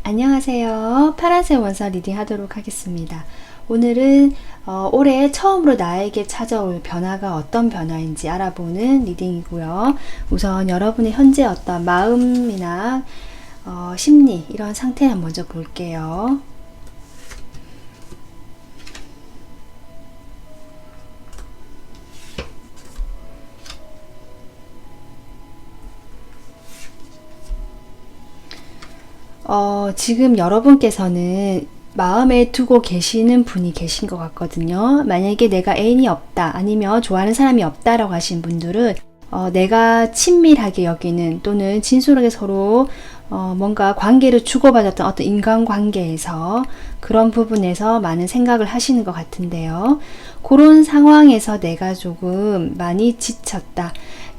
안녕하세요. 파란색 원서 리딩 하도록 하겠습니다. 오늘은 올해 처음으로 나에게 찾아올 변화가 어떤 변화인지 알아보는 리딩이고요. 우선 여러분의 현재 어떤 마음이나 심리 이런 상태를 먼저 볼게요. 지금 여러분께서는 마음에 두고 계시는 분이 계신 것 같거든요. 만약에 내가 애인이 없다, 아니면 좋아하는 사람이 없다라고 하신 분들은 내가 친밀하게 여기는 또는 진솔하게 서로 뭔가 관계를 주고받았던 어떤 인간관계에서 그런 부분에서 많은 생각을 하시는 것 같은데요. 그런 상황에서 내가 조금 많이 지쳤다.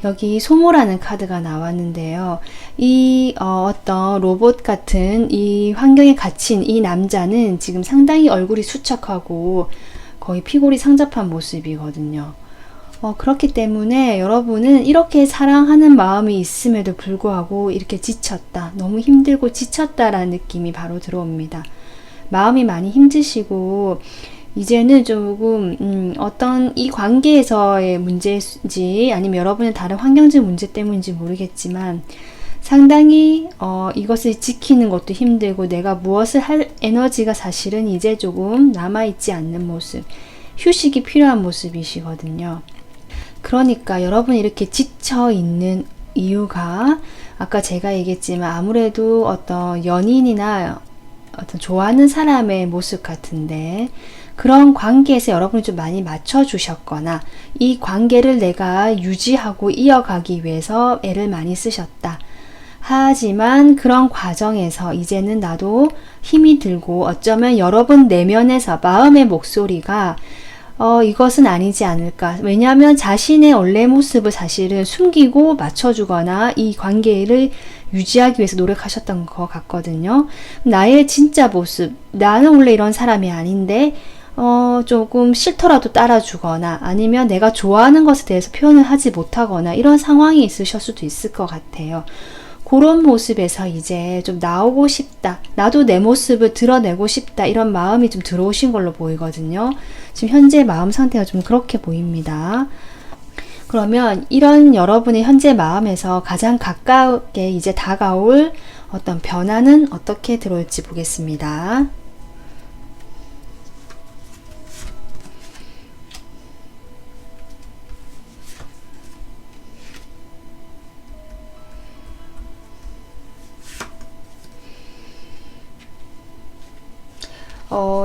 여기 소모라는 카드가 나왔는데요. 이 어떤 로봇 같은 이 환경에 갇힌 이 남자는 지금 상당히 얼굴이 수척하고 거의 피골이 상접한 모습이거든요. 그렇기 때문에 여러분은 이렇게 사랑하는 마음이 있음에도 불구하고 이렇게 지쳤다, 너무 힘들고 지쳤다라는 느낌이 바로 들어옵니다. 마음이 많이 힘드시고 이제는 조금 어떤 이 관계에서의 문제인지 아니면 여러분의 다른 환경적 문제 때문인지 모르겠지만 상당히 이것을 지키는 것도 힘들고 내가 무엇을 할 에너지가 사실은 이제 조금 남아있지 않는 모습, 휴식이 필요한 모습이시거든요. 그러니까 여러분이 이렇게 지쳐있는 이유가 아까 제가 얘기했지만 아무래도 어떤 연인이나 어떤 좋아하는 사람의 모습 같은데 그런 관계에서 여러분이 좀 많이 맞춰주셨거나 이 관계를 내가 유지하고 이어가기 위해서 애를 많이 쓰셨다. 하지만 그런 과정에서 이제는 나도 힘이 들고 어쩌면 여러분 내면에서 마음의 목소리가 이것은 아니지 않을까. 왜냐하면 자신의 원래 모습을 사실은 숨기고 맞춰주거나 이 관계를 유지하기 위해서 노력하셨던 것 같거든요. 나의 진짜 모습, 나는 원래 이런 사람이 아닌데 조금 싫더라도 따라주거나 아니면 내가 좋아하는 것에 대해서 표현을 하지 못하거나 이런 상황이 있으실 수도 있을 것 같아요. 그런 모습에서 이제 좀 나오고 싶다, 나도 내 모습을 드러내고 싶다 이런 마음이 좀 들어오신 걸로 보이거든요. 지금 현재 마음 상태가 좀 그렇게 보입니다. 그러면 이런 여러분의 현재 마음에서 가장 가깝게 이제 다가올 어떤 변화는 어떻게 들어올지 보겠습니다.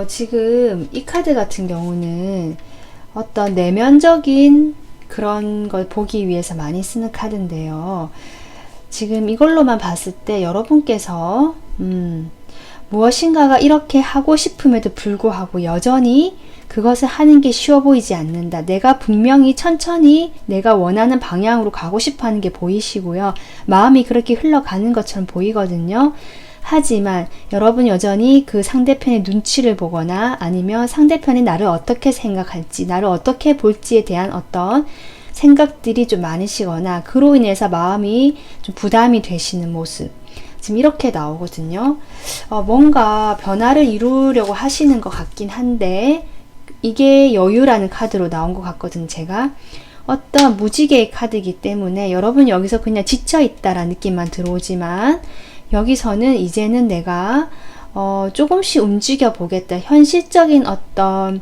지금 이 카드 같은 경우는 어떤 내면적인 그런 걸 보기 위해서 많이 쓰는 카드인데요. 지금 이걸로만 봤을 때 여러분께서 무엇인가가 이렇게 하고 싶음에도 불구하고 여전히 그것을 하는 게 쉬워 보이지 않는다. 내가 분명히 천천히 내가 원하는 방향으로 가고 싶어 하는 게 보이시고요. 마음이 그렇게 흘러가는 것처럼 보이거든요. 하지만 여러분 여전히 그 상대편의 눈치를 보거나 아니면 상대편이 나를 어떻게 생각할지, 나를 어떻게 볼지에 대한 어떤 생각들이 좀 많으시거나 그로 인해서 마음이 좀 부담이 되시는 모습, 지금 이렇게 나오거든요. 뭔가 변화를 이루려고 하시는 것 같긴 한데 이게 여유라는 카드로 나온 것 같거든요. 제가 어떤 무지개의 카드이기 때문에 여러분 여기서 그냥 지쳐있다라는 느낌만 들어오지만 여기서는 이제는 내가 조금씩 움직여 보겠다. 현실적인 어떤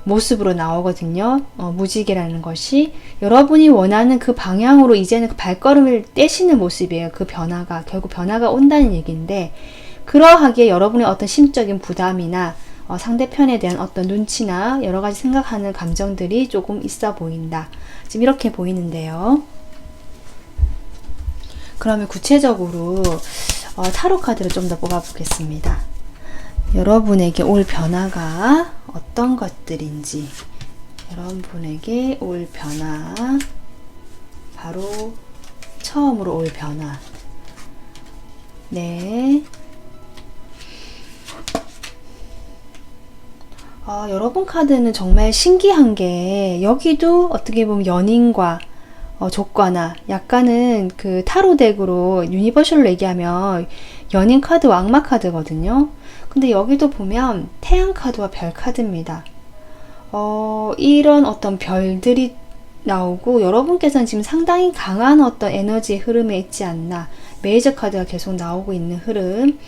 모습으로 나오거든요. 무지개라는 것이 여러분이 원하는 그 방향으로 이제는 그 발걸음을 떼시는 모습이에요. 그 변화가 결국 변화가 온다는 얘기인데 그러하기에 여러분의 어떤 심적인 부담이나 상대편에 대한 어떤 눈치나 여러 가지 생각하는 감정들이 조금 있어 보인다. 지금 이렇게 보이는데요. 그러면 구체적으로 타로 카드를 좀 더 뽑아보겠습니다. 여러분에게 올 변화가 어떤 것들인지, 여러분에게 올 변화, 바로 처음으로 올 변화. 네. 여러분 카드는 정말 신기한 게, 여기도 어떻게 보면 연인과 조건화, 약간은 그 타로 덱으로 유니버셜로 얘기하면 연인 카드와 악마 카드거든요. 근데 여기도 보면 태양 카드와 별 카드입니다. 이런 어떤 별들이 나오고, 여러분께서는 지금 상당히 강한 어떤 에너지의 흐름에 있지 않나. 메이저 카드가 계속 나오고 있는 흐름.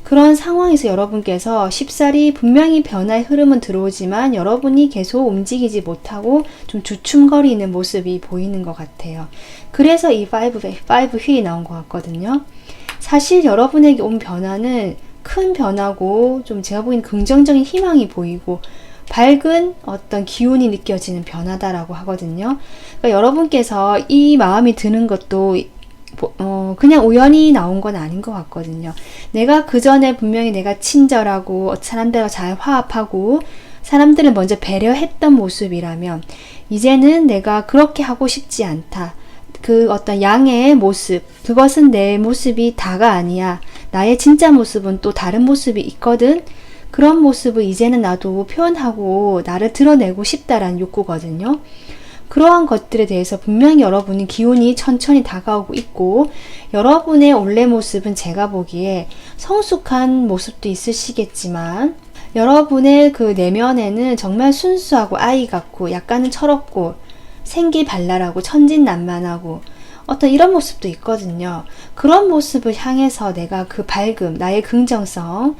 그런 상황에서 여러분께서 쉽사리 분명히 변화의 흐름은 들어오지만 여러분이 계속 움직이지 못하고 좀 주춤거리는 모습이 보이는 것 같아요. 그래서 이 5 휠이 나온 것 같거든요. 사실 여러분에게 온 변화는 큰 변화고, 좀 제가 보기엔 긍정적인 희망이 보이고 밝은 어떤 기운이 느껴지는 변화다라고 하거든요. 그러니까 여러분께서 이 마음이 드는 것도 그냥 우연히 나온 건 아닌 것 같거든요. 내가 그 전에 분명히 내가 친절하고 사람들과 잘 화합하고 사람들을 먼저 배려했던 모습이라면, 이제는 내가 그렇게 하고 싶지 않다. 그 어떤 양의 모습, 그것은 내 모습이 다가 아니야. 나의 진짜 모습은 또 다른 모습이 있거든. 그런 모습을 이제는 나도 표현하고 나를 드러내고 싶다라는 욕구거든요. 그러한 것들에 대해서 분명히 여러분이 기운이 천천히 다가오고 있고, 여러분의 원래 모습은 제가 보기에 성숙한 모습도 있으시겠지만, 여러분의 그 내면에는 정말 순수하고 아이 같고 약간은 철없고 생기발랄하고 천진난만하고 어떤 이런 모습도 있거든요. 그런 모습을 향해서 내가 그 밝음, 나의 긍정성,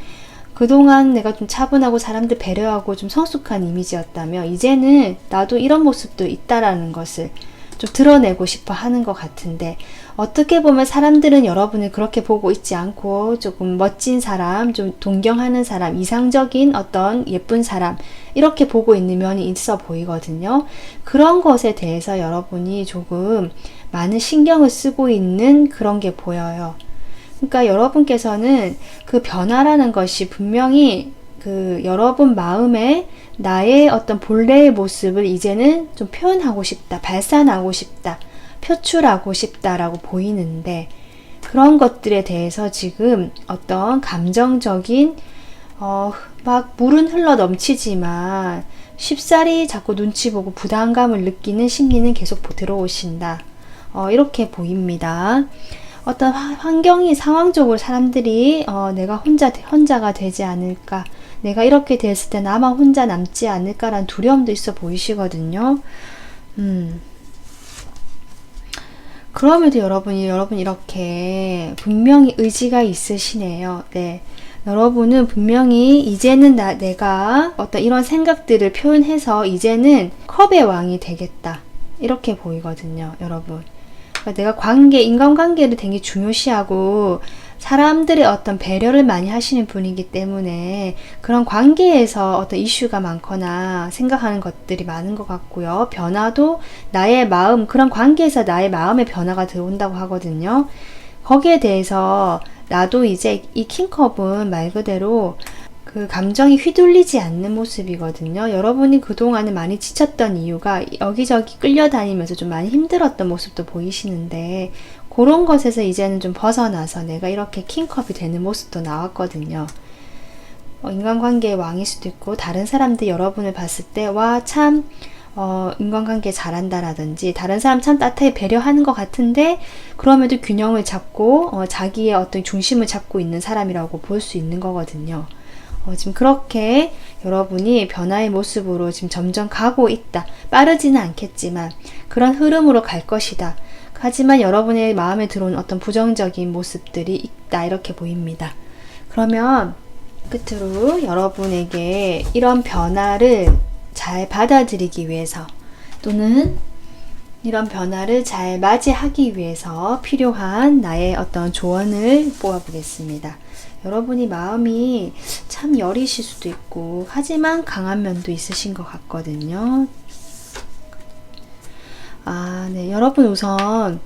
그동안 내가 좀 차분하고 사람들 배려하고 좀 성숙한 이미지였다면, 이제는 나도 이런 모습도 있다라는 것을 좀 드러내고 싶어 하는 것 같은데, 어떻게 보면 사람들은 여러분을 그렇게 보고 있지 않고 조금 멋진 사람, 좀 동경하는 사람, 이상적인 어떤 예쁜 사람, 이렇게 보고 있는 면이 있어 보이거든요. 그런 것에 대해서 여러분이 조금 많은 신경을 쓰고 있는 그런 게 보여요. 그러니까 여러분께서는 그 변화라는 것이 분명히 그 여러분 마음에 나의 어떤 본래의 모습을 이제는 좀 표현하고 싶다, 발산하고 싶다, 표출하고 싶다라고 보이는데, 그런 것들에 대해서 지금 어떤 감정적인 막 물은 흘러 넘치지만 쉽사리 자꾸 눈치 보고 부담감을 느끼는 심리는 계속 들어오신다. 이렇게 보입니다. 어떤 환경이 상황적으로 사람들이 내가 혼자가 되지 않을까, 내가 이렇게 됐을 때 나만 혼자 남지 않을까라는 두려움도 있어 보이시거든요. 그럼에도 여러분 이렇게 분명히 의지가 있으시네요. 네. 여러분은 분명히 이제는 내가 어떤 이런 생각들을 표현해서 이제는 컵의 왕이 되겠다. 이렇게 보이거든요, 여러분. 그러니까 내가 인간관계를 되게 중요시하고 사람들의 어떤 배려를 많이 하시는 분이기 때문에 그런 관계에서 어떤 이슈가 많거나 생각하는 것들이 많은 것 같고요. 변화도 나의 마음, 그런 관계에서 나의 마음의 변화가 들어온다고 하거든요. 거기에 대해서 나도 이제 이 킹컵은 말 그대로 그 감정이 휘둘리지 않는 모습이거든요. 여러분이 그동안에 많이 지쳤던 이유가 여기저기 끌려다니면서 좀 많이 힘들었던 모습도 보이시는데, 그런 것에서 이제는 좀 벗어나서 내가 이렇게 킹컵이 되는 모습도 나왔거든요. 인간관계의 왕일 수도 있고, 다른 사람들이 여러분을 봤을 때 와 참 인간관계 잘한다라든지 다른 사람 참 따뜻하게 배려하는 것 같은데, 그럼에도 균형을 잡고 자기의 어떤 중심을 잡고 있는 사람이라고 볼 수 있는 거거든요. 지금 그렇게 여러분이 변화의 모습으로 지금 점점 가고 있다. 빠르지는 않겠지만 그런 흐름으로 갈 것이다. 하지만 여러분의 마음에 들어온 어떤 부정적인 모습들이 있다. 이렇게 보입니다. 그러면 끝으로 여러분에게 이런 변화를 잘 받아들이기 위해서, 또는 이런 변화를 잘 맞이하기 위해서 필요한 나의 어떤 조언을 뽑아보겠습니다. 여러분이 마음이 참 여리실 수도 있고 하지만 강한 면도 있으신 것 같거든요. 네. 여러분 우선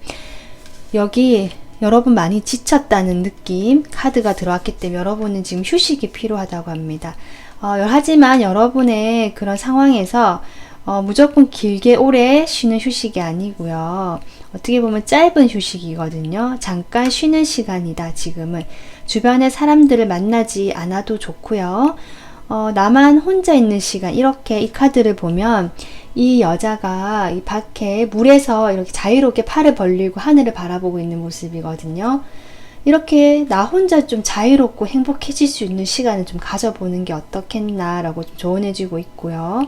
여기 여러분 많이 지쳤다는 느낌 카드가 들어왔기 때문에 여러분은 지금 휴식이 필요하다고 합니다. 하지만 여러분의 그런 상황에서 무조건 길게 오래 쉬는 휴식이 아니고요. 어떻게 보면 짧은 휴식이거든요. 잠깐 쉬는 시간이다. 지금은 주변에 사람들을 만나지 않아도 좋고요. 나만 혼자 있는 시간, 이렇게 이 카드를 보면 이 여자가 이 밖에 물에서 이렇게 자유롭게 팔을 벌리고 하늘을 바라보고 있는 모습이거든요. 이렇게 나 혼자 좀 자유롭고 행복해질 수 있는 시간을 좀 가져보는 게 어떻겠나라고 좀 조언해주고 있고요.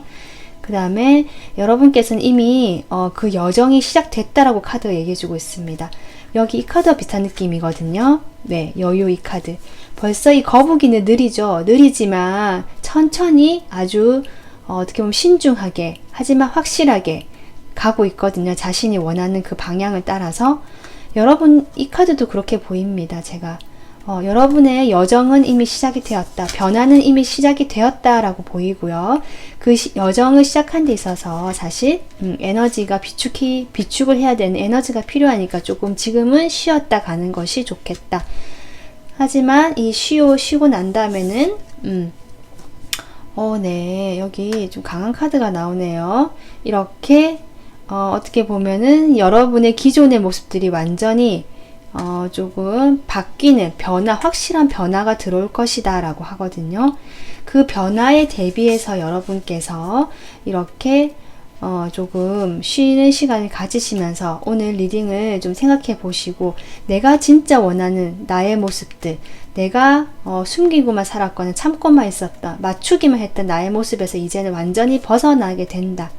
그 다음에 여러분께서는 이미 그 여정이 시작됐다라고 카드가 얘기해주고 있습니다. 여기 이 카드와 비슷한 느낌이거든요. 네, 여유 이 카드. 벌써 이 거북이는 느리죠. 느리지만 천천히 아주 어떻게 보면 신중하게 하지만 확실하게 가고 있거든요. 자신이 원하는 그 방향을 따라서. 여러분 이 카드도 그렇게 보입니다. 제가 여러분의 여정은 이미 시작이 되었다. 변화는 이미 시작이 되었다라고 보이고요. 그 여정을 시작한 데 있어서 사실 에너지가 비축을 해야 되는 에너지가 필요하니까 조금 지금은 쉬었다 가는 것이 좋겠다. 하지만 이 쉬고 난 다음에는 네, 여기 좀 강한 카드가 나오네요. 이렇게 어떻게 보면은 여러분의 기존의 모습들이 완전히 조금 바뀌는 확실한 변화가 들어올 것이다 라고 하거든요. 그 변화에 대비해서 여러분께서 이렇게 조금 쉬는 시간을 가지시면서 오늘 리딩을 좀 생각해 보시고 내가 진짜 원하는 나의 모습들, 내가 숨기고만 살았거나 참고만 있었다, 맞추기만 했던 나의 모습에서 이제는 완전히 벗어나게 된다.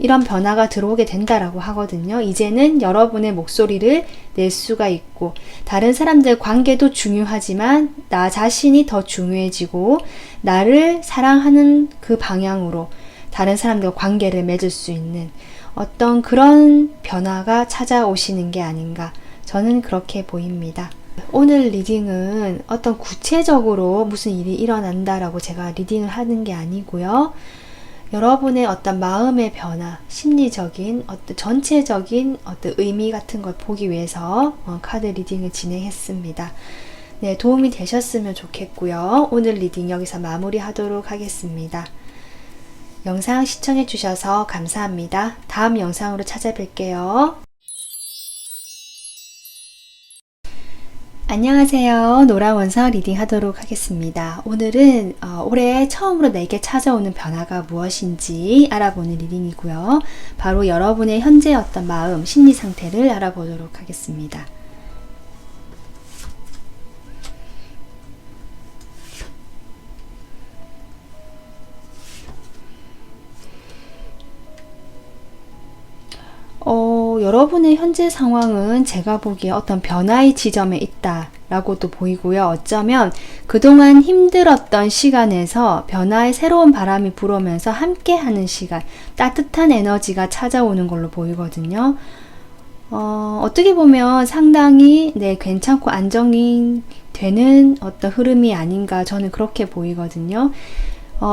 이런 변화가 들어오게 된다라고 하거든요. 이제는 여러분의 목소리를 낼 수가 있고 다른 사람들 관계도 중요하지만 나 자신이 더 중요해지고 나를 사랑하는 그 방향으로 다른 사람들과 관계를 맺을 수 있는 어떤 그런 변화가 찾아오시는 게 아닌가, 저는 그렇게 보입니다. 오늘 리딩은 어떤 구체적으로 무슨 일이 일어난다라고 제가 리딩을 하는 게 아니고요. 여러분의 어떤 마음의 변화, 심리적인 어떤 전체적인 어떤 의미 같은 걸 보기 위해서 카드 리딩을 진행했습니다. 네, 도움이 되셨으면 좋겠고요. 오늘 리딩 여기서 마무리하도록 하겠습니다. 영상 시청해 주셔서 감사합니다. 다음 영상으로 찾아뵐게요. 안녕하세요. 노라원서 리딩 하도록 하겠습니다. 오늘은 올해 처음으로 내게 찾아오는 변화가 무엇인지 알아보는 리딩이고요. 바로 여러분의 현재 어떤 마음, 심리 상태를 알아보도록 하겠습니다. 여러분의 현재 상황은 제가 보기에 어떤 변화의 지점에 있다라고도 보이고요. 어쩌면 그동안 힘들었던 시간에서 변화의 새로운 바람이 불어오면서 함께하는 시간, 따뜻한 에너지가 찾아오는 걸로 보이거든요. 어떻게 보면 상당히 괜찮고 안정이 되는 어떤 흐름이 아닌가, 저는 그렇게 보이거든요.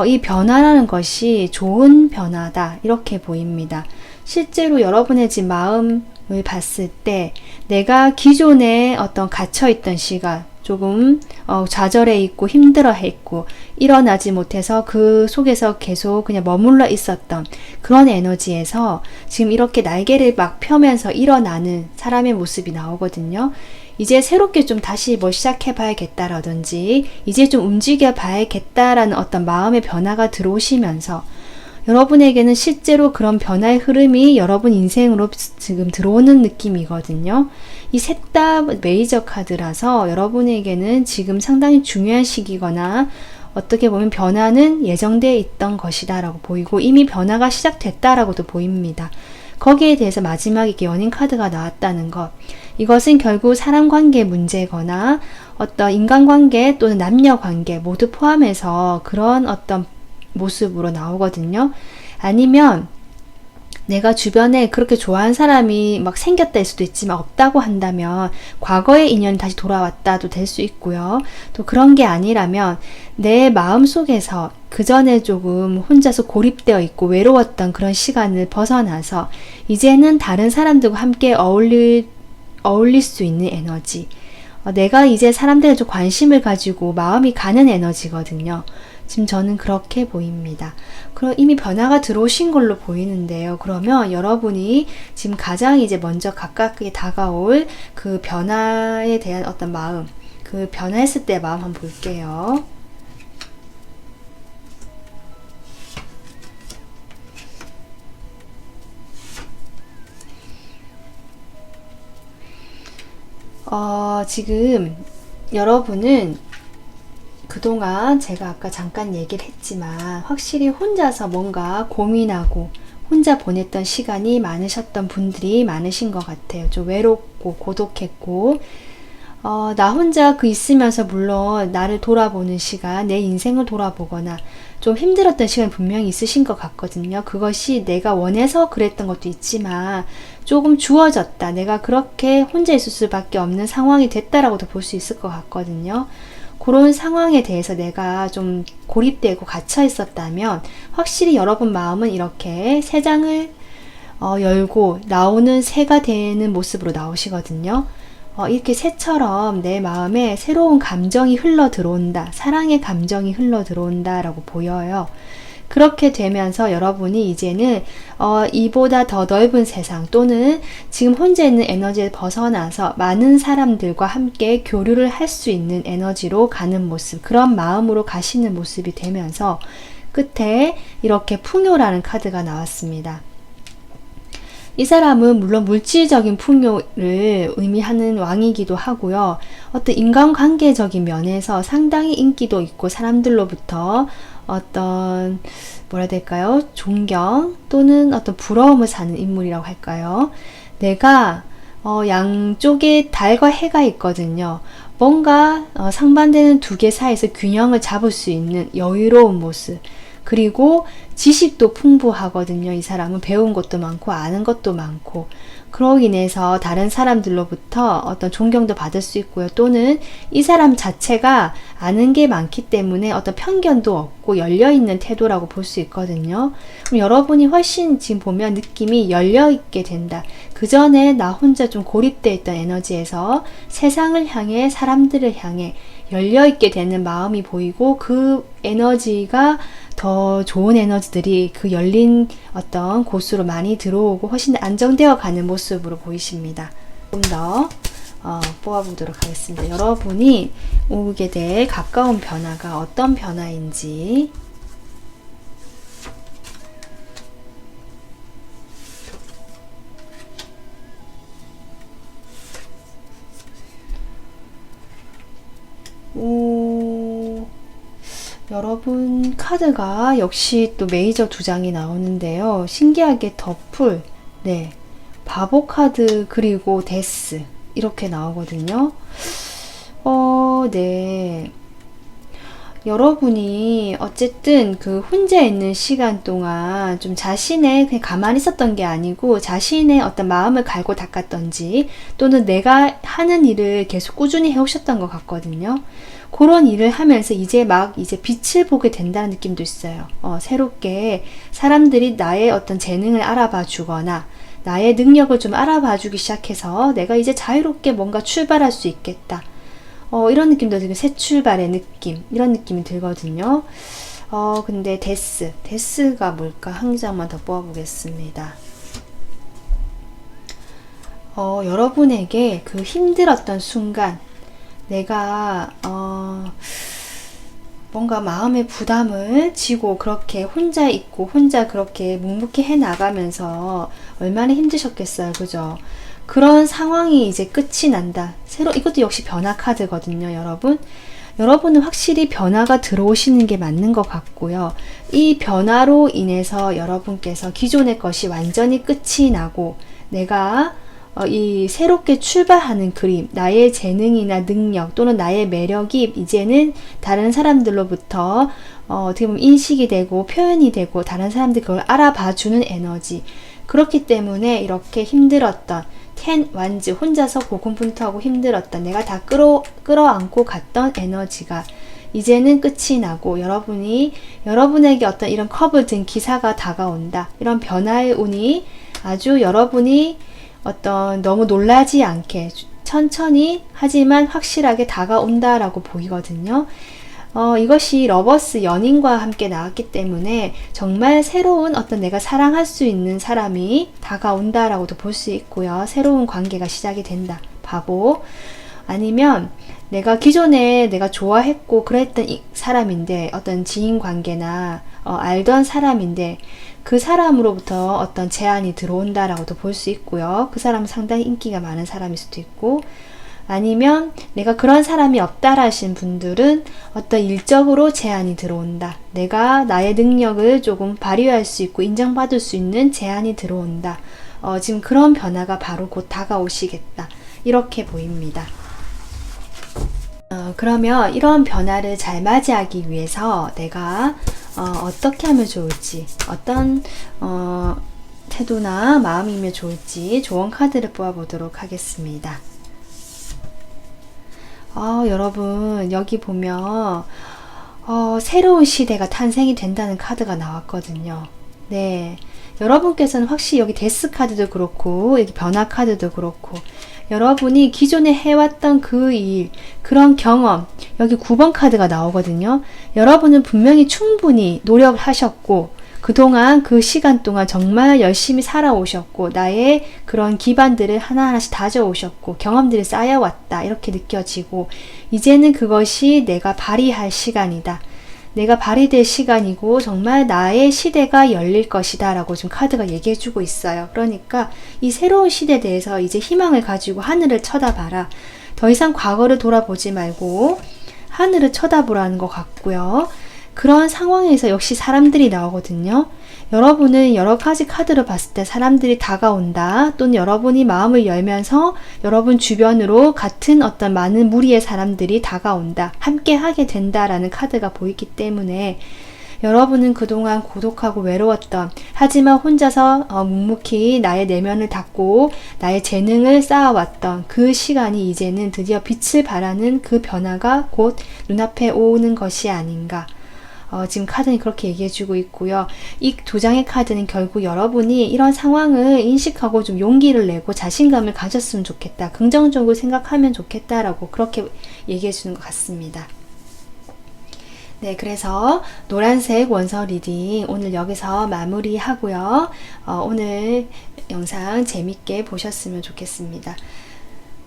이 변화라는 것이 좋은 변화다, 이렇게 보입니다. 실제로 여러분의 지금 마음을 봤을 때 내가 기존에 어떤 갇혀있던 시간, 조금 좌절해 있고 힘들어해 있고 일어나지 못해서 그 속에서 계속 그냥 머물러 있었던 그런 에너지에서 지금 이렇게 날개를 막 펴면서 일어나는 사람의 모습이 나오거든요. 이제 새롭게 좀 다시 뭐 시작해 봐야겠다라든지 이제 좀 움직여 봐야겠다라는 어떤 마음의 변화가 들어오시면서 여러분에게는 실제로 그런 변화의 흐름이 여러분 인생으로 지금 들어오는 느낌이거든요. 이 셋 다 메이저 카드라서 여러분에게는 지금 상당히 중요한 시기거나 어떻게 보면 변화는 예정되어 있던 것이다 라고 보이고 이미 변화가 시작됐다라고도 보입니다. 거기에 대해서 마지막에 이렇게 연인 카드가 나왔다는 것, 이것은 결국 사람관계 문제거나 어떤 인간관계 또는 남녀관계 모두 포함해서 그런 어떤 모습으로 나오거든요. 아니면 내가 주변에 그렇게 좋아하는 사람이 막 생겼다 할 수도 있지만 없다고 한다면 과거의 인연이 다시 돌아왔다도 될 수 있고요. 또 그런 게 아니라면 내 마음속에서 그 전에 조금 혼자서 고립되어 있고 외로웠던 그런 시간을 벗어나서 이제는 다른 사람들과 함께 어울릴 수 있는 에너지. 내가 이제 사람들에 좀 관심을 가지고 마음이 가는 에너지거든요. 지금 저는 그렇게 보입니다. 그럼 이미 변화가 들어오신 걸로 보이는데요. 그러면 여러분이 지금 가장 이제 먼저 가깝게 다가올 그 변화에 대한 어떤 마음, 그 변화했을 때 마음 한번 볼게요. 지금 여러분은 그동안 제가 아까 잠깐 얘기를 했지만 확실히 혼자서 뭔가 고민하고 혼자 보냈던 시간이 많으셨던 분들이 많으신 것 같아요. 좀 외롭고 고독했고 나 혼자 그 있으면서 물론 나를 돌아보는 시간, 내 인생을 돌아보거나 좀 힘들었던 시간이 분명히 있으신 것 같거든요. 그것이 내가 원해서 그랬던 것도 있지만 조금 주어졌다. 내가 그렇게 혼자 있을 수밖에 없는 상황이 됐다라고도 볼 수 있을 것 같거든요. 그런 상황에 대해서 내가 좀 고립되고 갇혀 있었다면 확실히 여러분 마음은 이렇게 새 장을 열고 나오는 새가 되는 모습으로 나오시거든요. 이렇게 새처럼 내 마음에 새로운 감정이 흘러 들어온다. 사랑의 감정이 흘러 들어온다 라고 보여요. 그렇게 되면서 여러분이 이제는 이보다 더 넓은 세상 또는 지금 혼자 있는 에너지에 벗어나서 많은 사람들과 함께 교류를 할 수 있는 에너지로 가는 모습, 그런 마음으로 가시는 모습이 되면서 끝에 이렇게 풍요라는 카드가 나왔습니다. 이 사람은 물론 물질적인 풍요를 의미하는 왕이기도 하고요. 어떤 인간관계적인 면에서 상당히 인기도 있고 사람들로부터 어떤 뭐라 해야 될까요? 존경 또는 어떤 부러움을 사는 인물이라고 할까요? 내가 양쪽에 달과 해가 있거든요. 뭔가 상반되는 두 개 사이에서 균형을 잡을 수 있는 여유로운 모습. 그리고 지식도 풍부하거든요. 이 사람은 배운 것도 많고 아는 것도 많고 그로 인해서 다른 사람들로부터 어떤 존경도 받을 수 있고요. 또는 이 사람 자체가 아는 게 많기 때문에 어떤 편견도 없고 열려있는 태도라고 볼 수 있거든요. 그럼 여러분이 훨씬 지금 보면 느낌이 열려있게 된다. 그 전에 나 혼자 좀 고립되어 있던 에너지에서 세상을 향해 사람들을 향해 열려있게 되는 마음이 보이고 그 에너지가 더 좋은 에너지들이 그 열린 어떤 곳으로 많이 들어오고 훨씬 안정되어 가는 모습으로 보이십니다. 좀 더 뽑아보도록 하겠습니다. 여러분이 오게 될 가까운 변화가 어떤 변화인지 여러분 카드가 역시 또 메이저 두 장이 나오는데요. 신기하게 더풀, 네, 바보 카드 그리고 데스 이렇게 나오거든요. 네. 여러분이 어쨌든 그 혼자 있는 시간 동안 좀 자신의 그냥 가만히 있었던 게 아니고 자신의 어떤 마음을 갈고 닦았던지 또는 내가 하는 일을 계속 꾸준히 해오셨던 것 같거든요. 그런 일을 하면서 이제 빛을 보게 된다는 느낌도 있어요. 새롭게 사람들이 나의 어떤 재능을 알아봐 주거나 나의 능력을 좀 알아봐 주기 시작해서 내가 이제 자유롭게 뭔가 출발할 수 있겠다. 이런 느낌도 지금 새 출발의 느낌, 이런 느낌이 들거든요. 근데 데스가 뭘까? 한 장만 더 뽑아보겠습니다. 여러분에게 그 힘들었던 순간, 내가, 뭔가 마음의 부담을 지고 그렇게 혼자 있고 혼자 그렇게 묵묵히 해 나가면서 얼마나 힘드셨겠어요. 그죠? 그런 상황이 이제 끝이 난다. 이것도 역시 변화 카드거든요, 여러분. 여러분은 확실히 변화가 들어오시는 게 맞는 것 같고요. 이 변화로 인해서 여러분께서 기존의 것이 완전히 끝이 나고 내가 이 새롭게 출발하는 그림, 나의 재능이나 능력 또는 나의 매력이 이제는 다른 사람들로부터 어떻게 보면 인식이 되고 표현이 되고 다른 사람들이 그걸 알아봐주는 에너지. 그렇기 때문에 이렇게 힘들었던 완즈 혼자서 고군분투하고 힘들었던 내가 다 끌어안고 갔던 에너지가 이제는 끝이 나고 여러분에게 어떤 이런 컵을 든 기사가 다가온다. 이런 변화의 운이 아주 여러분이 어떤 너무 놀라지 않게 천천히 하지만 확실하게 다가온다라고 보이거든요. 이것이 러버스 연인과 함께 나왔기 때문에 정말 새로운 어떤 내가 사랑할 수 있는 사람이 다가온다라고도 볼 수 있고요. 새로운 관계가 시작이 된다. 바보. 아니면 내가 기존에 내가 좋아했고 그랬던 사람인데 어떤 지인 관계나 알던 사람인데 그 사람으로부터 어떤 제안이 들어온다라고도 볼 수 있고요. 그 사람은 상당히 인기가 많은 사람일 수도 있고, 아니면 내가 그런 사람이 없다라신 분들은 어떤 일적으로 제안이 들어온다. 내가 나의 능력을 조금 발휘할 수 있고 인정받을 수 있는 제안이 들어온다. 지금 그런 변화가 바로 곧 다가오시겠다. 이렇게 보입니다. 그러면 이런 변화를 잘 맞이하기 위해서 내가 어떻게 하면 좋을지, 어떤 태도나 마음이면 좋을지 조언 카드를 뽑아보도록 하겠습니다. 여러분 여기 보면 새로운 시대가 탄생이 된다는 카드가 나왔거든요. 네, 여러분께서는 확실히 여기 데스 카드도 그렇고 여기 변화 카드도 그렇고 여러분이 기존에 해왔던 그 일, 그런 경험, 여기 9번 카드가 나오거든요. 여러분은 분명히 충분히 노력을 하셨고 그동안 그 시간 동안 정말 열심히 살아오셨고 나의 그런 기반들을 하나하나씩 다져오셨고 경험들이 쌓여왔다 이렇게 느껴지고, 이제는 그것이 내가 발휘할 시간이다. 내가 발휘될 시간이고 정말 나의 시대가 열릴 것이다 라고 좀 카드가 얘기해주고 있어요. 그러니까 이 새로운 시대에 대해서 이제 희망을 가지고 하늘을 쳐다봐라. 더 이상 과거를 돌아보지 말고 하늘을 쳐다보라는 것 같고요. 그런 상황에서 역시 사람들이 나오거든요. 여러분은 여러 가지 카드를 봤을 때 사람들이 다가온다, 또는 여러분이 마음을 열면서 여러분 주변으로 같은 어떤 많은 무리의 사람들이 다가온다, 함께 하게 된다라는 카드가 보이기 때문에 여러분은 그동안 고독하고 외로웠던, 하지만 혼자서 묵묵히 나의 내면을 닫고 나의 재능을 쌓아왔던 그 시간이 이제는 드디어 빛을 발하는 그 변화가 곧 눈앞에 오는 것이 아닌가. 지금 카드는 그렇게 얘기해주고 있고요. 이 두 장의 카드는 결국 여러분이 이런 상황을 인식하고 좀 용기를 내고 자신감을 가졌으면 좋겠다, 긍정적으로 생각하면 좋겠다라고 그렇게 얘기해주는 것 같습니다. 네, 그래서 노란색 원서 리딩 오늘 여기서 마무리하고요. 오늘 영상 재밌게 보셨으면 좋겠습니다.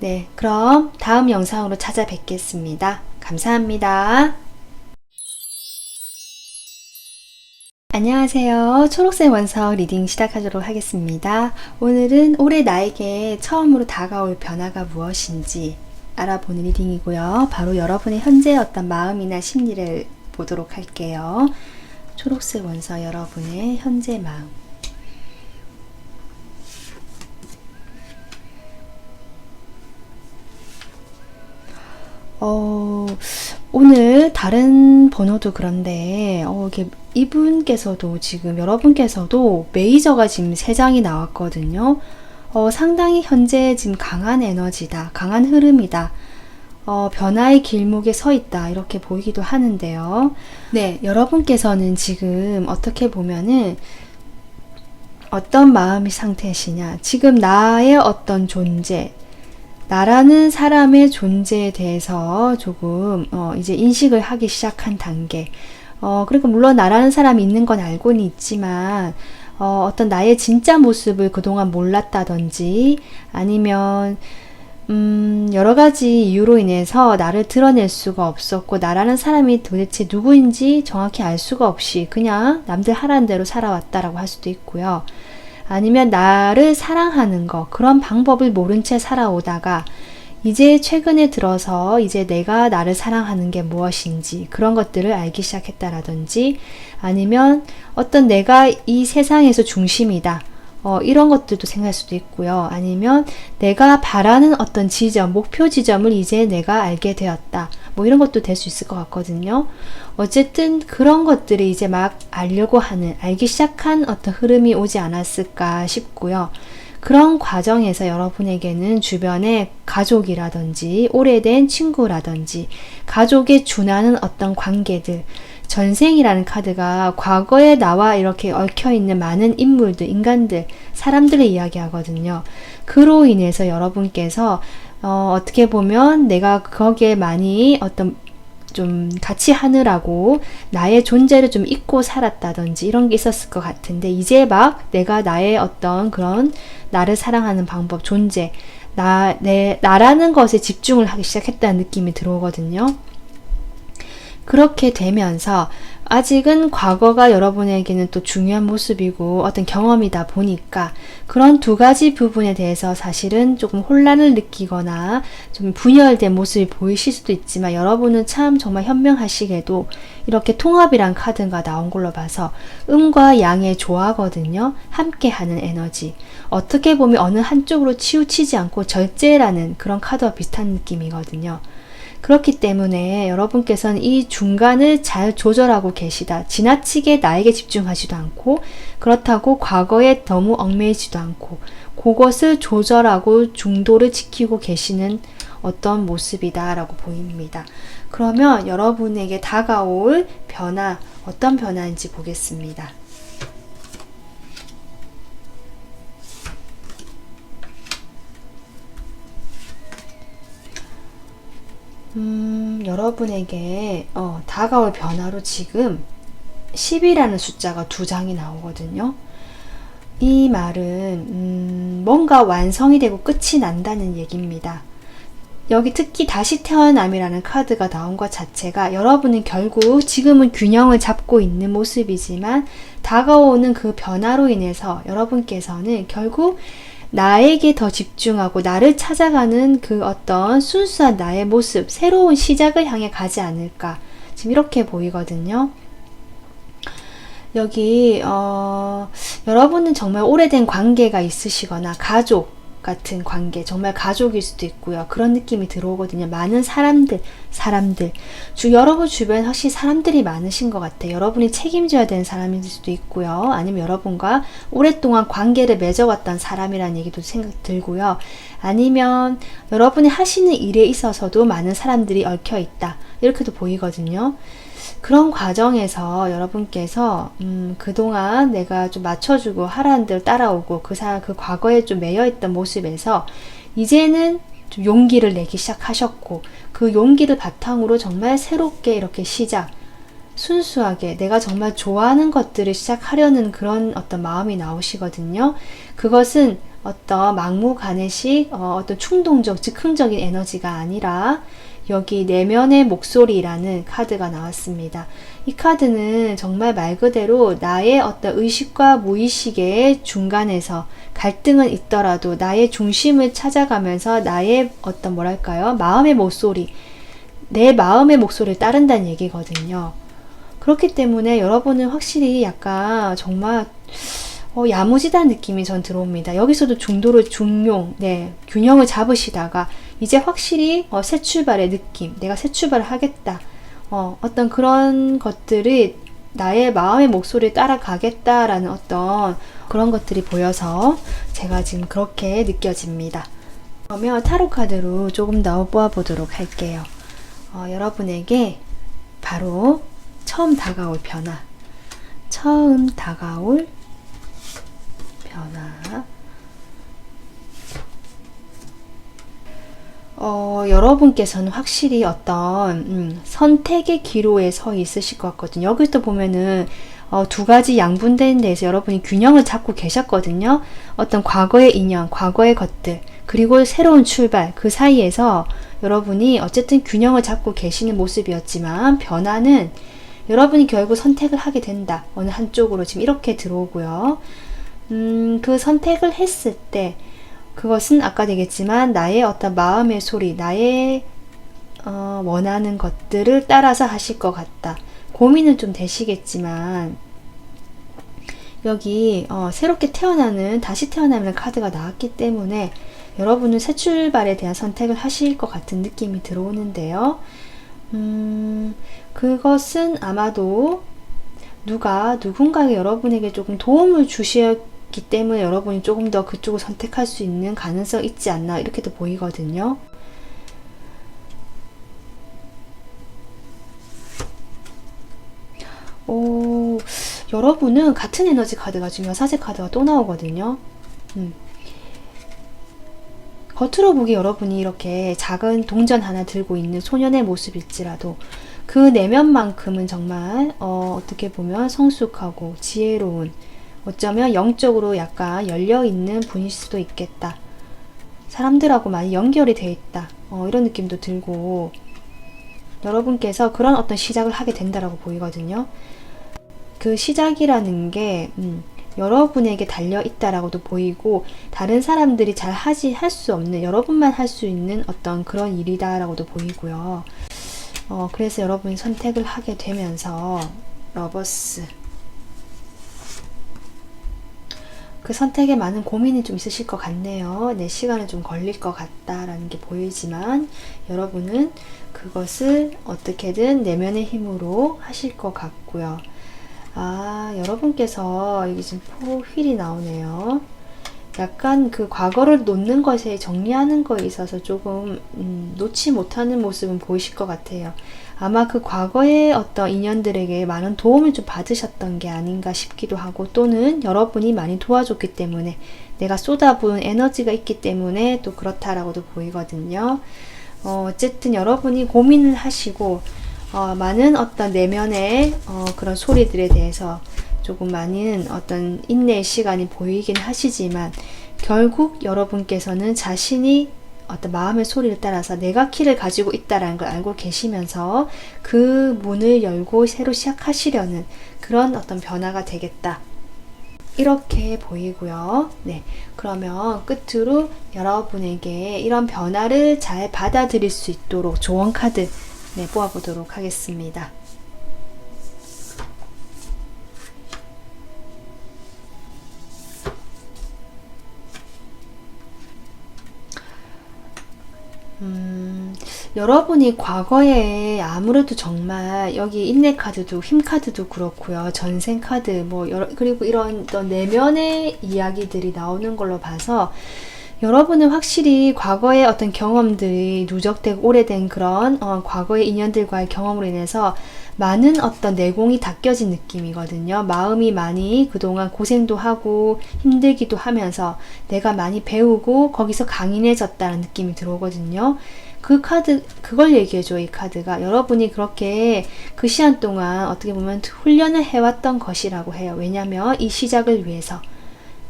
네, 그럼 다음 영상으로 찾아뵙겠습니다. 감사합니다. 안녕하세요. 초록색 원서 리딩 시작하도록 하겠습니다. 오늘은 올해 나에게 처음으로 다가올 변화가 무엇인지 알아보는 리딩이고요. 바로 여러분의 현재 어떤 마음이나 심리를 보도록 할게요. 초록색 원서 여러분의 현재 마음. 오늘 다른 번호도 그런데 이분께서도 지금 여러분께서도 메이저가 지금 3장이 나왔거든요. 상당히 현재 지금 강한 에너지다, 강한 흐름이다, 변화의 길목에 서 있다 이렇게 보이기도 하는데요. 네, 여러분께서는 지금 어떻게 보면은 어떤 마음의 상태시냐, 지금 나의 어떤 존재, 나라는 사람의 존재에 대해서 조금 이제 인식을 하기 시작한 단계. 그리고 물론 나라는 사람이 있는 건 알고는 있지만 어떤 나의 진짜 모습을 그동안 몰랐다든지 아니면 여러 가지 이유로 인해서 나를 드러낼 수가 없었고 나라는 사람이 도대체 누구인지 정확히 알 수가 없이 그냥 남들 하라는 대로 살아왔다라고 할 수도 있고요. 아니면 나를 사랑하는 거, 그런 방법을 모른 채 살아오다가 이제 최근에 들어서 이제 내가 나를 사랑하는 게 무엇인지 그런 것들을 알기 시작했다라든지, 아니면 어떤 내가 이 세상에서 중심이다, 이런 것들도 생각할 수도 있고요. 아니면 내가 바라는 어떤 지점, 목표 지점을 이제 내가 알게 되었다, 뭐 이런 것도 될 수 있을 것 같거든요. 어쨌든 그런 것들이 이제 막 알기 시작한 어떤 흐름이 오지 않았을까 싶고요. 그런 과정에서 여러분에게는 주변에 가족이라든지 오래된 친구라든지 가족에 준하는 어떤 관계들, 전생이라는 카드가 과거에 나와 이렇게 얽혀있는 많은 인물들, 인간들, 사람들을 이야기하거든요. 그로 인해서 여러분께서 어떻게 보면 내가 거기에 많이 어떤 좀 같이 하느라고 나의 존재를 좀 잊고 살았다든지 이런 게 있었을 것 같은데, 이제 막 내가 나의 어떤 그런 나를 사랑하는 방법, 존재, 나라는 것에 집중을 하기 시작했다는 느낌이 들어오거든요. 그렇게 되면서 아직은 과거가 여러분에게는 또 중요한 모습이고 어떤 경험이다 보니까 그런 두 가지 부분에 대해서 사실은 조금 혼란을 느끼거나 좀 분열된 모습이 보이실 수도 있지만, 여러분은 참 정말 현명하시게도 이렇게 통합이란 카드가 나온 걸로 봐서 음과 양의 조화거든요. 함께하는 에너지. 어떻게 보면 어느 한쪽으로 치우치지 않고 절제라는 그런 카드와 비슷한 느낌이거든요. 그렇기 때문에 여러분께서는 이 중간을 잘 조절하고 계시다. 지나치게 나에게 집중하지도 않고, 그렇다고 과거에 너무 얽매이지도 않고, 그것을 조절하고 중도를 지키고 계시는 어떤 모습이다 라고 보입니다. 그러면 여러분에게 다가올 변화, 어떤 변화인지 보겠습니다. 여러분에게 다가올 변화로 지금 10이라는 숫자가 2장이 나오거든요. 이 말은 뭔가 완성이 되고 끝이 난다는 얘기입니다. 여기 특히 다시 태어남이라는 카드가 나온 것 자체가 여러분은 결국 지금은 균형을 잡고 있는 모습이지만 다가오는 그 변화로 인해서 여러분께서는 결국 나에게 더 집중하고 나를 찾아가는 그 어떤 순수한 나의 모습, 새로운 시작을 향해 가지 않을까, 지금 이렇게 보이거든요. 여기 여러분은 정말 오래된 관계가 있으시거나 가족 같은 관계, 정말 가족일 수도 있고요. 그런 느낌이 들어오거든요. 많은 사람들, 여러분 주변에 확실히 사람들이 많으신 것 같아요. 여러분이 책임져야 되는 사람일 수도 있고요. 아니면 여러분과 오랫동안 관계를 맺어왔던 사람이라는 얘기도 생각 들고요. 아니면 여러분이 하시는 일에 있어서도 많은 사람들이 얽혀 있다, 이렇게도 보이거든요. 그런 과정에서 여러분께서 그동안 내가 좀 맞춰주고 하라는 대로 따라오고 그 과거에 좀 매여있던 모습에서 이제는 좀 용기를 내기 시작하셨고, 그 용기를 바탕으로 정말 새롭게 이렇게 시작, 순수하게 내가 정말 좋아하는 것들을 시작하려는 그런 어떤 마음이 나오시거든요. 그것은 어떤 막무가내식 어떤 충동적, 즉흥적인 에너지가 아니라 여기 내면의 목소리라는 카드가 나왔습니다. 이 카드는 정말 말 그대로 나의 어떤 의식과 무의식의 중간에서 갈등은 있더라도 나의 중심을 찾아가면서 나의 어떤 마음의 목소리, 내 마음의 목소리를 따른다는 얘기거든요. 그렇기 때문에 여러분은 확실히 약간 정말 야무지다는 느낌이 전 들어옵니다. 여기서도 균형을 잡으시다가 이제 확실히 새 출발의 느낌, 내가 새 출발을 하겠다, 어떤 그런 것들이 나의 마음의 목소리를 따라가겠다라는 어떤 그런 것들이 보여서 제가 지금 그렇게 느껴집니다. 그러면 타로 카드로 조금 더 뽑아보도록 할게요. 여러분에게 바로 처음 다가올 변화, 여러분께서는 확실히 어떤 선택의 기로에 서 있으실 것 같거든요. 여기서 보면은 두 가지 양분된 데에서 여러분이 균형을 잡고 계셨거든요. 어떤 과거의 인연, 과거의 것들, 그리고 새로운 출발, 그 사이에서 여러분이 어쨌든 균형을 잡고 계시는 모습이었지만, 변화는 여러분이 결국 선택을 하게 된다, 어느 한쪽으로, 지금 이렇게 들어오고요. 그 선택을 했을 때 그것은 아까 얘기했지만 나의 어떤 마음의 소리, 나의 원하는 것들을 따라서 하실 것 같다. 고민은 좀 되시겠지만, 여기 새롭게 다시 태어나는 카드가 나왔기 때문에 여러분은 새 출발에 대한 선택을 하실 것 같은 느낌이 들어오는데요. 그것은 아마도 누군가가 여러분에게 조금 도움을 주셨기 때문에 여러분이 조금 더 그쪽을 선택할 수 있는 가능성이 있지 않나, 이렇게도 보이거든요. 여러분은 같은 에너지 카드가 지금 여사제 카드가 또 나오거든요. 겉으로 보기 여러분이 이렇게 작은 동전 하나 들고 있는 소년의 모습일지라도 그 내면만큼은 정말 어떻게 보면 성숙하고 지혜로운, 어쩌면 영적으로 약간 열려있는 분일 수도 있겠다. 사람들하고 많이 연결이 돼 있다. 이런 느낌도 들고 여러분께서 그런 어떤 시작을 하게 된다라고 보이거든요. 그 시작이라는 게 여러분에게 달려 있다라고도 보이고, 다른 사람들이 잘 할 수 없는, 여러분만 할 수 있는 어떤 그런 일이다라고도 보이고요. 그래서 여러분이 선택을 하게 되면서 러버스, 그 선택에 많은 고민이 좀 있으실 것 같네요. 내 시간이 좀 걸릴 것 같다라는 게 보이지만 여러분은 그것을 어떻게든 내면의 힘으로 하실 것 같고요. 여러분께서 여기 지금 포휠이 나오네요. 약간 그 과거를 놓는 것에, 정리하는 거에 있어서 조금 놓지 못하는 모습은 보이실 것 같아요. 아마 그 과거의 어떤 인연들에게 많은 도움을 좀 받으셨던 게 아닌가 싶기도 하고, 또는 여러분이 많이 도와줬기 때문에, 내가 쏟아부은 에너지가 있기 때문에 또 그렇다라고도 보이거든요. 어쨌든 여러분이 고민을 하시고 많은 어떤 내면의 그런 소리들에 대해서 조금 많은 어떤 인내의 시간이 보이긴 하시지만, 결국 여러분께서는 자신이 어떤 마음의 소리를 따라서 내가 키를 가지고 있다는 걸 알고 계시면서 그 문을 열고 새로 시작하시려는 그런 어떤 변화가 되겠다, 이렇게 보이고요. 네, 그러면 끝으로 여러분에게 이런 변화를 잘 받아들일 수 있도록 조언 카드 뽑아보도록 하겠습니다. 여러분이 과거에 아무래도 정말 여기 인내 카드도, 힘 카드도 그렇고요, 전생 카드 그리고 이런 내면의 이야기들이 나오는 걸로 봐서 여러분은 확실히 과거의 어떤 경험들이 누적되고 오래된 그런 과거의 인연들과의 경험으로 인해서 많은 어떤 내공이 닦여진 느낌이거든요. 마음이 많이 그동안 고생도 하고 힘들기도 하면서 내가 많이 배우고 거기서 강인해졌다는 느낌이 들어오거든요. 그 카드, 그걸 얘기해줘. 이 카드가 여러분이 그렇게 그 시간 동안 어떻게 보면 훈련을 해왔던 것이라고 해요. 왜냐면 이 시작을 위해서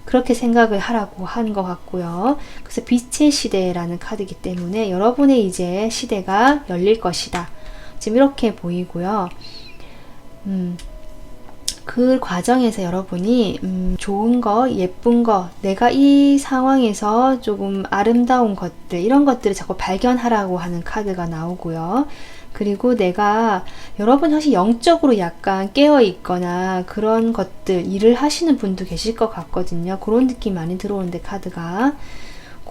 그렇게 생각을 하라고 한 것 같고요. 그래서 빛의 시대라는 카드이기 때문에 여러분의 이제 시대가 열릴 것이다, 지금 이렇게 보이고요. 그 과정에서 여러분이 좋은 거, 예쁜 거, 내가 이 상황에서 조금 아름다운 것들, 이런 것들을 자꾸 발견하라고 하는 카드가 나오고요. 그리고 여러분 사실 영적으로 약간 깨어 있거나 그런 것들, 일을 하시는 분도 계실 것 같거든요. 그런 느낌 많이 들어오는데, 카드가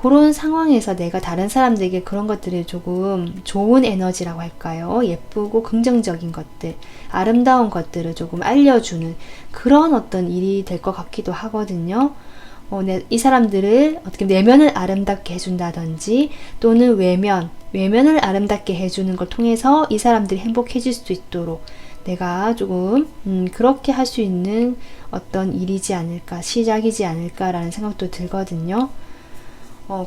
그런 상황에서 내가 다른 사람들에게 그런 것들을 조금 좋은 에너지라고 할까요? 예쁘고 긍정적인 것들, 아름다운 것들을 조금 알려주는 그런 어떤 일이 될 것 같기도 하거든요. 이 사람들을 어떻게 내면을 아름답게 해준다든지, 또는 외면을 아름답게 해주는 걸 통해서 이 사람들이 행복해질 수 있도록 내가 조금 그렇게 할 수 있는 어떤 일이지 않을까, 시작이지 않을까라는 생각도 들거든요.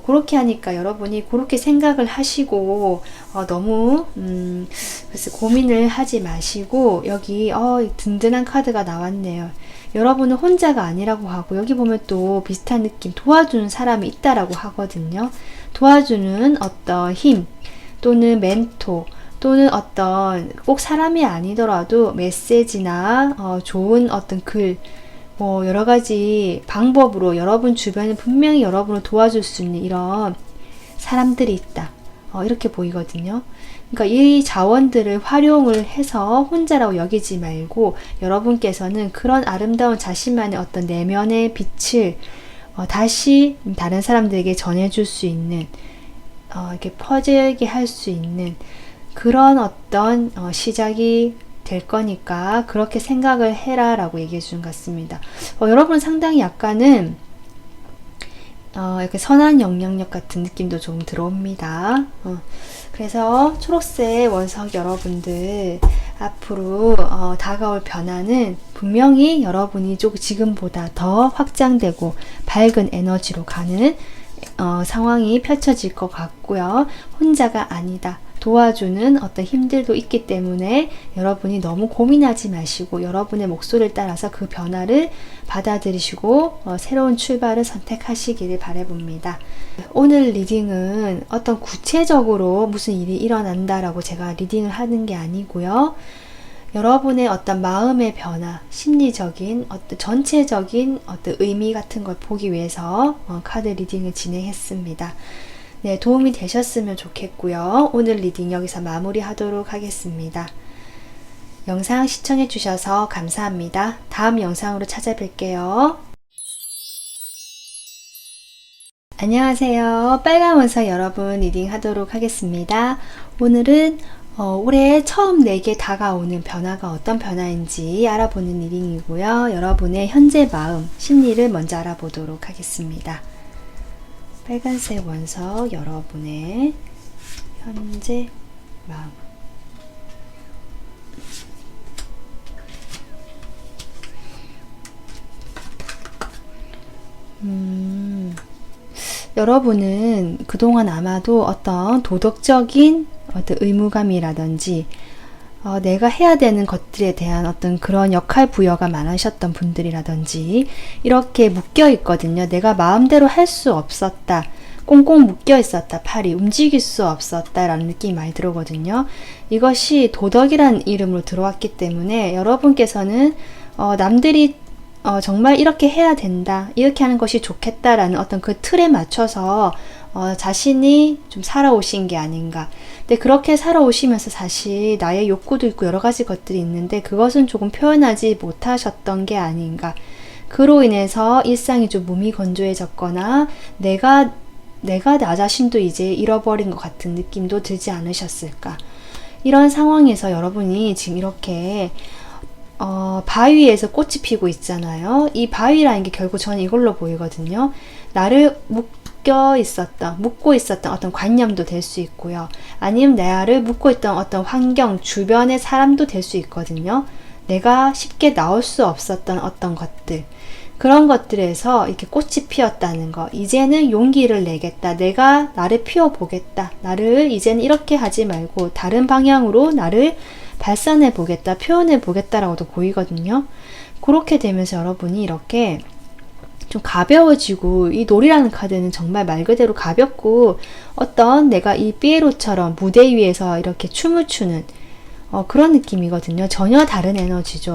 그렇게 하니까 여러분이 그렇게 생각을 하시고 너무 그래서 고민을 하지 마시고, 여기 든든한 카드가 나왔네요. 여러분은 혼자가 아니라고 하고, 여기 보면 또 비슷한 느낌, 도와주는 사람이 있다라고 하거든요. 도와주는 어떤 힘, 또는 멘토, 또는 어떤 꼭 사람이 아니더라도 메시지나 좋은 어떤 글, 여러 가지 방법으로 여러분 주변에 분명히 여러분을 도와줄 수 있는 이런 사람들이 있다, 이렇게 보이거든요. 그러니까 이 자원들을 활용을 해서 혼자라고 여기지 말고, 여러분께서는 그런 아름다운 자신만의 어떤 내면의 빛을 다시 다른 사람들에게 전해줄 수 있는, 이렇게 퍼지게 할 수 있는 그런 어떤 시작이 될 거니까 그렇게 생각을 해라 라고 얘기해 주는 것 같습니다. 여러분 상당히 약간은 이렇게 선한 영향력 같은 느낌도 좀 들어옵니다. 그래서 초록색 원석 여러분들, 앞으로 다가올 변화는 분명히 여러분이 지금보다 더 확장되고 밝은 에너지로 가는 상황이 펼쳐질 것 같고요. 혼자가 아니다. 도와주는 어떤 힘들도 있기 때문에 여러분이 너무 고민하지 마시고 여러분의 목소리를 따라서 그 변화를 받아들이시고 새로운 출발을 선택하시기를 바라봅니다. 오늘 리딩은 어떤 구체적으로 무슨 일이 일어난다라고 제가 리딩을 하는 게 아니고요. 여러분의 어떤 마음의 변화, 심리적인 어떤 전체적인 어떤 의미 같은 걸 보기 위해서 카드 리딩을 진행했습니다. 네, 도움이 되셨으면 좋겠고요. 오늘 리딩 여기서 마무리하도록 하겠습니다. 영상 시청해 주셔서 감사합니다. 다음 영상으로 찾아뵐게요. 안녕하세요. 빨간 원석 여러분 리딩 하도록 하겠습니다. 오늘은 올해 처음 내게 다가오는 변화가 어떤 변화인지 알아보는 리딩이고요. 여러분의 현재 마음, 심리를 먼저 알아보도록 하겠습니다. 빨간색 원석 여러분의 현재 마음. 여러분은 그동안 아마도 어떤 도덕적인 어떤 의무감이라든지 내가 해야 되는 것들에 대한 어떤 그런 역할 부여가 많으셨던 분들이라든지 이렇게 묶여 있거든요. 내가 마음대로 할 수 없었다. 꽁꽁 묶여 있었다. 팔이 움직일 수 없었다 라는 느낌이 많이 들어오거든요. 이것이 도덕이라는 이름으로 들어왔기 때문에 여러분께서는 남들이 정말 이렇게 해야 된다. 이렇게 하는 것이 좋겠다라는 어떤 그 틀에 맞춰서 자신이 좀 살아오신 게 아닌가. 근데 그렇게 살아오시면서 사실 나의 욕구도 있고 여러 가지 것들이 있는데 그것은 조금 표현하지 못하셨던 게 아닌가. 그로 인해서 일상이 좀 무미건조해졌거나 내가 나 자신도 이제 잃어버린 것 같은 느낌도 들지 않으셨을까. 이런 상황에서 여러분이 지금 이렇게 바위에서 꽃이 피고 있잖아요. 이 바위라는 게 결국 저는 이걸로 보이거든요. 나를 묶고 있었던 어떤 관념도 될 수 있고요. 아니면 나를 묶고 있던 어떤 환경, 주변의 사람도 될 수 있거든요. 내가 쉽게 나올 수 없었던 어떤 것들. 그런 것들에서 이렇게 꽃이 피었다는 거. 이제는 용기를 내겠다. 내가 나를 피워보겠다. 나를 이제는 이렇게 하지 말고 다른 방향으로 나를 발산해 보겠다. 표현해 보겠다라고도 보이거든요. 그렇게 되면서 여러분이 이렇게 좀 가벼워지고 이 놀이라는 카드는 정말 말 그대로 가볍고 어떤 내가 이 피에로처럼 무대 위에서 이렇게 춤을 추는 그런 느낌이거든요. 전혀 다른 에너지죠.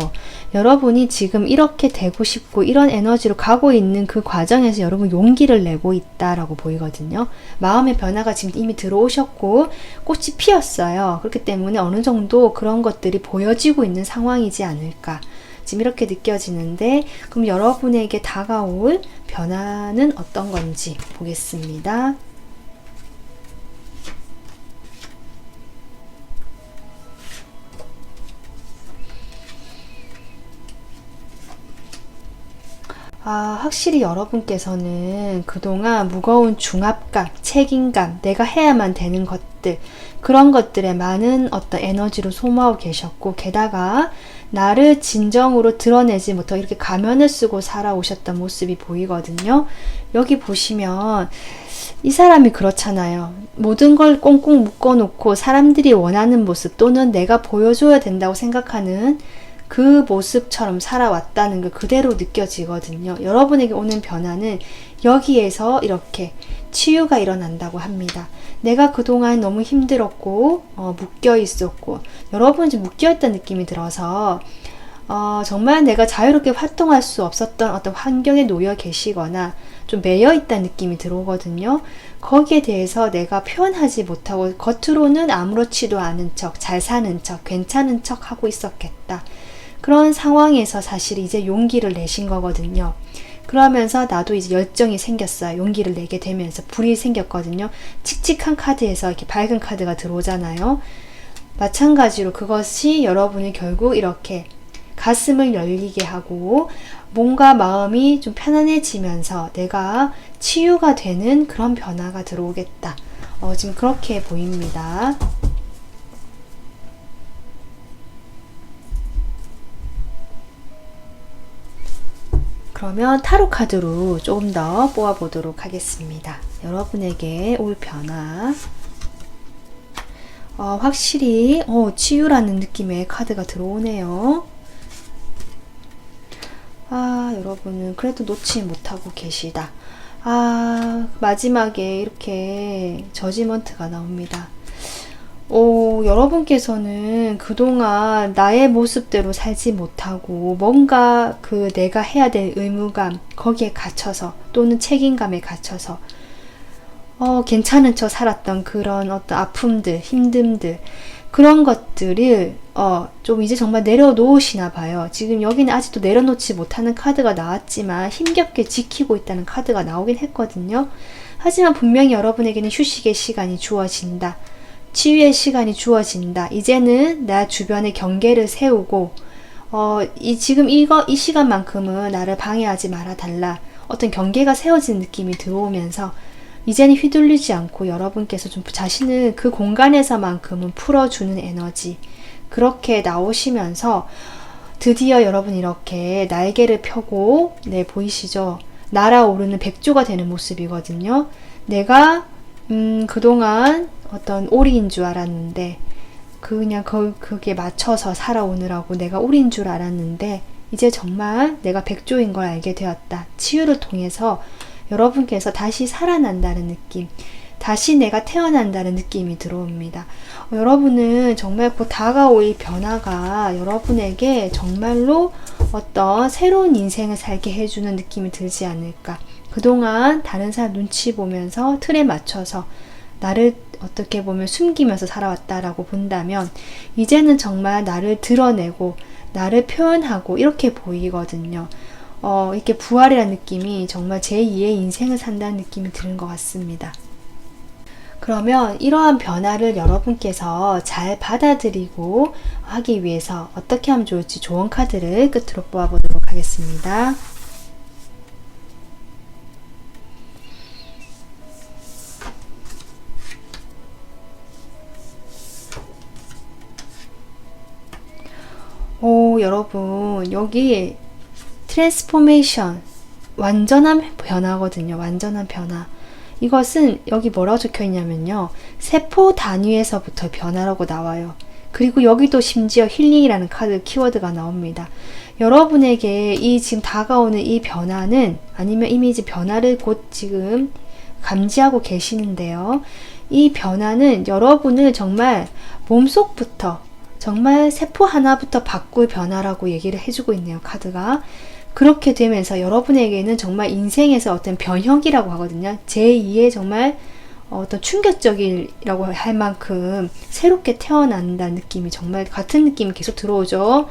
여러분이 지금 이렇게 되고 싶고 이런 에너지로 가고 있는 그 과정에서 여러분 용기를 내고 있다라고 보이거든요. 마음의 변화가 지금 이미 들어오셨고 꽃이 피었어요. 그렇기 때문에 어느 정도 그런 것들이 보여지고 있는 상황이지 않을까. 지금 이렇게 느껴지는데 그럼 여러분에게 다가올 변화는 어떤 건지 보겠습니다. 확실히 여러분께서는 그동안 무거운 중압감, 책임감, 내가 해야만 되는 것들, 그런 것들에 많은 어떤 에너지로 소모하고 계셨고, 게다가 나를 진정으로 드러내지 못하고 이렇게 가면을 쓰고 살아오셨던 모습이 보이거든요. 여기 보시면 이 사람이 그렇잖아요. 모든 걸 꽁꽁 묶어놓고 사람들이 원하는 모습 또는 내가 보여줘야 된다고 생각하는 그 모습처럼 살아왔다는 걸 그대로 느껴지거든요. 여러분에게 오는 변화는 여기에서 이렇게 치유가 일어난다고 합니다. 내가 그동안 너무 힘들었고 묶여 있었고 여러분 지금 묶여 있다는 느낌이 들어서 정말 내가 자유롭게 활동할 수 없었던 어떤 환경에 놓여 계시거나 좀 매여 있다는 느낌이 들어오거든요. 거기에 대해서 내가 표현하지 못하고 겉으로는 아무렇지도 않은 척, 잘 사는 척, 괜찮은 척 하고 있었겠다. 그런 상황에서 사실 이제 용기를 내신 거거든요. 그러면서 나도 이제 열정이 생겼어요. 용기를 내게 되면서 불이 생겼거든요. 칙칙한 카드에서 이렇게 밝은 카드가 들어오잖아요. 마찬가지로 그것이 여러분이 결국 이렇게 가슴을 열리게 하고 몸과 마음이 좀 편안해지면서 내가 치유가 되는 그런 변화가 들어오겠다. 지금 그렇게 보입니다. 그러면 타로 카드로 조금 더 뽑아보도록 하겠습니다. 여러분에게 올 변화. 확실히 치유라는 느낌의 카드가 들어오네요. 여러분은 그래도 놓지 못하고 계시다. 마지막에 이렇게 저지먼트가 나옵니다. 여러분께서는 그동안 나의 모습대로 살지 못하고 뭔가 내가 해야 될 의무감, 거기에 갇혀서 또는 책임감에 갇혀서 괜찮은 척 살았던 그런 어떤 아픔들, 힘듦들, 그런 것들을 좀 이제 정말 내려놓으시나 봐요. 지금 여기는 아직도 내려놓지 못하는 카드가 나왔지만 힘겹게 지키고 있다는 카드가 나오긴 했거든요. 하지만 분명히 여러분에게는 휴식의 시간이 주어진다. 치유의 시간이 주어진다. 이제는 나 주변에 경계를 세우고 지금 이 시간만큼은 나를 방해하지 말아달라. 어떤 경계가 세워진 느낌이 들어오면서 이제는 휘둘리지 않고 여러분께서 좀 자신을 그 공간에서만큼은 풀어주는 에너지, 그렇게 나오시면서 드디어 여러분 이렇게 날개를 펴고, 보이시죠? 날아오르는 백조가 되는 모습이거든요. 내가 그동안 어떤 오리인 줄 알았는데 그냥 거기에 맞춰서 살아오느라고 내가 오리인 줄 알았는데 이제 정말 내가 백조인 걸 알게 되었다. 치유를 통해서 여러분께서 다시 살아난다는 느낌, 다시 내가 태어난다는 느낌이 들어옵니다. 여러분은 정말 곧 다가올 이 변화가 여러분에게 정말로 어떤 새로운 인생을 살게 해주는 느낌이 들지 않을까. 그동안 다른 사람 눈치 보면서 틀에 맞춰서 나를 어떻게 보면 숨기면서 살아왔다라고 본다면 이제는 정말 나를 드러내고 나를 표현하고 이렇게 보이거든요. 이렇게 부활이라는 느낌이 정말 제2의 인생을 산다는 느낌이 드는 것 같습니다. 그러면 이러한 변화를 여러분께서 잘 받아들이고 하기 위해서 어떻게 하면 좋을지 조언 카드를 끝으로 뽑아보도록 하겠습니다. 여러분 여기 트랜스포메이션, 완전한 변화거든요. 완전한 변화. 이것은 여기 뭐라고 적혀 있냐면요. 세포 단위에서부터 변화라고 나와요. 그리고 여기도 심지어 힐링이라는 카드 키워드가 나옵니다. 여러분에게 이 지금 다가오는 이 변화는, 아니면 이미 이제 변화를 곧 지금 감지하고 계시는데요. 이 변화는 여러분을 정말 몸속부터, 정말 세포 하나부터 바꿀 변화라고 얘기를 해주고 있네요. 카드가. 그렇게 되면서 여러분에게는 정말 인생에서 어떤 변혁이라고 하거든요. 제2의 정말 어떤 충격적이라고 할 만큼 새롭게 태어난다는 느낌이, 정말 같은 느낌이 계속 들어오죠.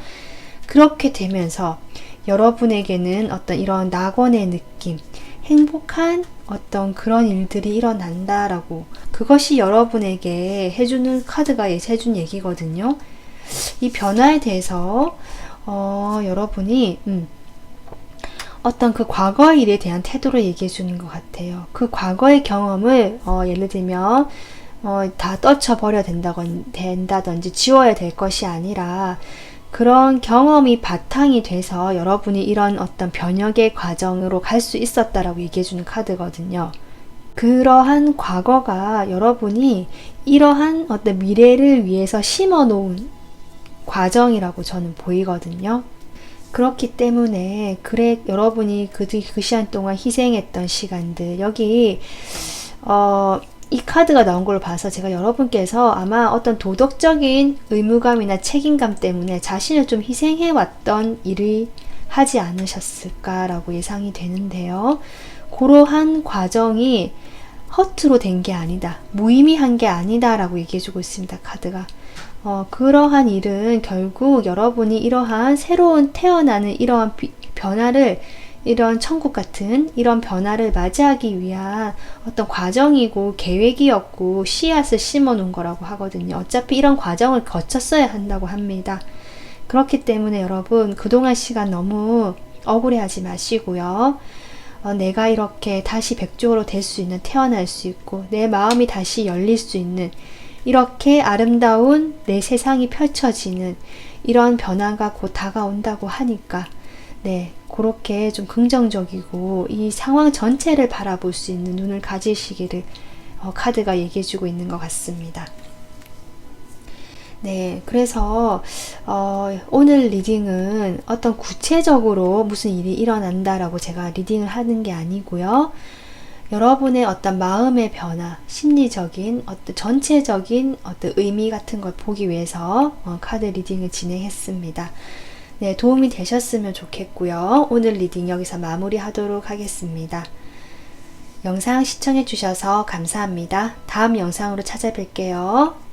그렇게 되면서 여러분에게는 어떤 이런 낙원의 느낌, 행복한 어떤 그런 일들이 일어난다라고, 그것이 여러분에게 해주는 카드가 해준 얘기거든요. 이 변화에 대해서 여러분이 어떤 그 과거의 일에 대한 태도를 얘기해 주는 것 같아요. 그 과거의 경험을 예를 들면 다 떨쳐버려야 된다든지 지워야 될 것이 아니라, 그런 경험이 바탕이 돼서 여러분이 이런 어떤 변혁의 과정으로 갈 수 있었다라고 얘기해 주는 카드거든요. 그러한 과거가 여러분이 이러한 어떤 미래를 위해서 심어 놓은 과정이라고 저는 보이거든요. 그렇기 때문에 여러분이 그 시간 동안 희생했던 시간들, 여기 이 카드가 나온 걸 봐서 제가 여러분께서 아마 어떤 도덕적인 의무감이나 책임감 때문에 자신을 좀 희생해왔던 일을 하지 않으셨을까라고 예상이 되는데요. 그러한 과정이 허투루 된 게 아니다, 무의미한 게 아니다 라고 얘기해주고 있습니다. 카드가. 그러한 일은 결국 여러분이 이러한 새로운 태어나는 이러한 변화를, 이런 천국 같은 이런 변화를 맞이하기 위한 어떤 과정이고 계획이었고 씨앗을 심어 놓은 거라고 하거든요. 어차피 이런 과정을 거쳤어야 한다고 합니다. 그렇기 때문에 여러분 그동안 시간 너무 억울해하지 마시고요. 내가 이렇게 다시 백조로 될 수 있는, 태어날 수 있고 내 마음이 다시 열릴 수 있는, 이렇게 아름다운 내 세상이 펼쳐지는 이런 변화가 곧 다가온다고 하니까 네, 그렇게 좀 긍정적이고 이 상황 전체를 바라볼 수 있는 눈을 가지시기를 카드가 얘기해주고 있는 것 같습니다. 네, 그래서 오늘 리딩은 어떤 구체적으로 무슨 일이 일어난다라고 제가 리딩을 하는 게 아니고요. 여러분의 어떤 마음의 변화, 심리적인 어떤 전체적인 어떤 의미 같은 걸 보기 위해서 카드 리딩을 진행했습니다. 네, 도움이 되셨으면 좋겠고요. 오늘 리딩 여기서 마무리하도록 하겠습니다. 영상 시청해 주셔서 감사합니다. 다음 영상으로 찾아뵐게요.